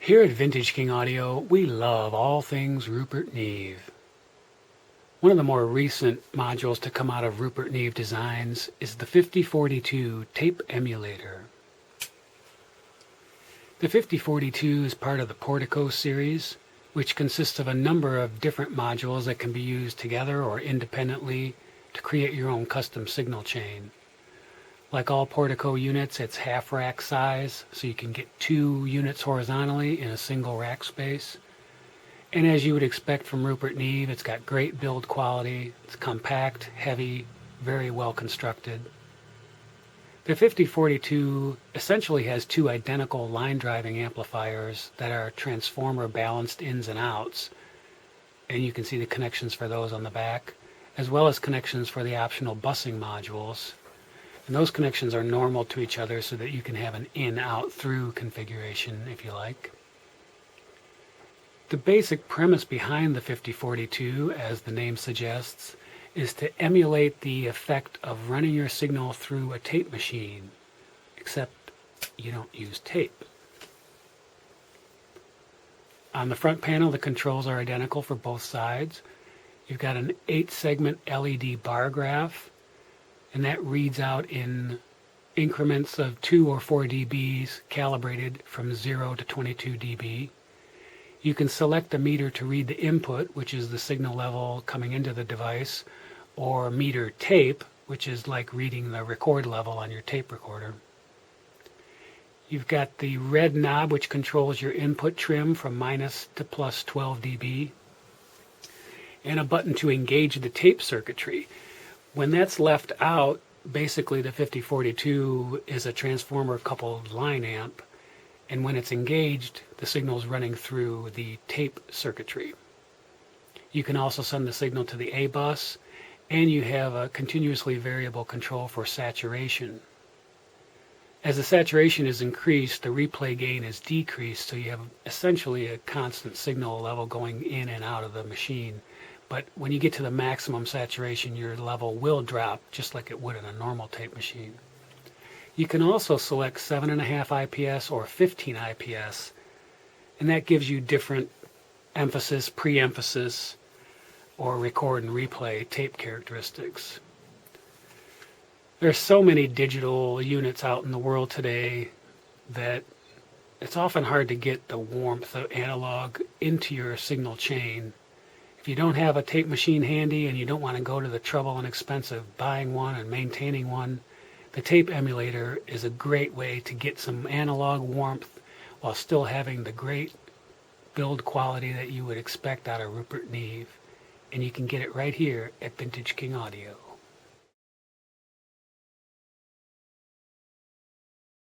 Here at Vintage King Audio, we love all things Rupert Neve. One of the more recent modules to come out of Rupert Neve Designs is the 5042 Tape Emulator. The 5042 is part of the Portico series, which consists of a number of different modules that can be used together or independently to create your own custom signal chain. Like all Portico units, it's half rack size, so you can get 2 units horizontally in a single rack space. And as you would expect from Rupert Neve, it's got great build quality, it's compact, heavy, very well constructed. The 5042 essentially has 2 identical line driving amplifiers that are transformer balanced ins and outs, and you can see the connections for those on the back, as well as connections for the optional busing modules. And those connections are normal to each other so that you can have an in-out-through configuration if you like. The basic premise behind the 5042, as the name suggests, is to emulate the effect of running your signal through a tape machine, except you don't use tape. On the front panel, the controls are identical for both sides. You've got an 8-segment LED bar graph, and that reads out in increments of 2 or 4 dBs calibrated from 0 to 22 dB. You can select a meter to read the input, which is the signal level coming into the device, or meter tape, which is like reading the record level on your tape recorder. You've got the red knob, which controls your input trim from minus to plus 12 dB, and a button to engage the tape circuitry. When that's left out, basically the 5042 is a transformer coupled line amp, and when it's engaged, the signal is running through the tape circuitry. You can also send the signal to the A bus, and you have a continuously variable control for saturation. As the saturation is increased, the replay gain is decreased, so you have essentially a constant signal level going in and out of the machine. But when you get to the maximum saturation, your level will drop, just like it would in a normal tape machine. You can also select 7.5 IPS or 15 IPS, and that gives you different emphasis, pre-emphasis, or record and replay tape characteristics. There's so many digital units out in the world today that it's often hard to get the warmth of analog into your signal chain. If you don't have a tape machine handy and you don't want to go to the trouble and expense of buying one and maintaining one, the tape emulator is a great way to get some analog warmth while still having the great build quality that you would expect out of Rupert Neve. And you can get it right here at Vintage King Audio.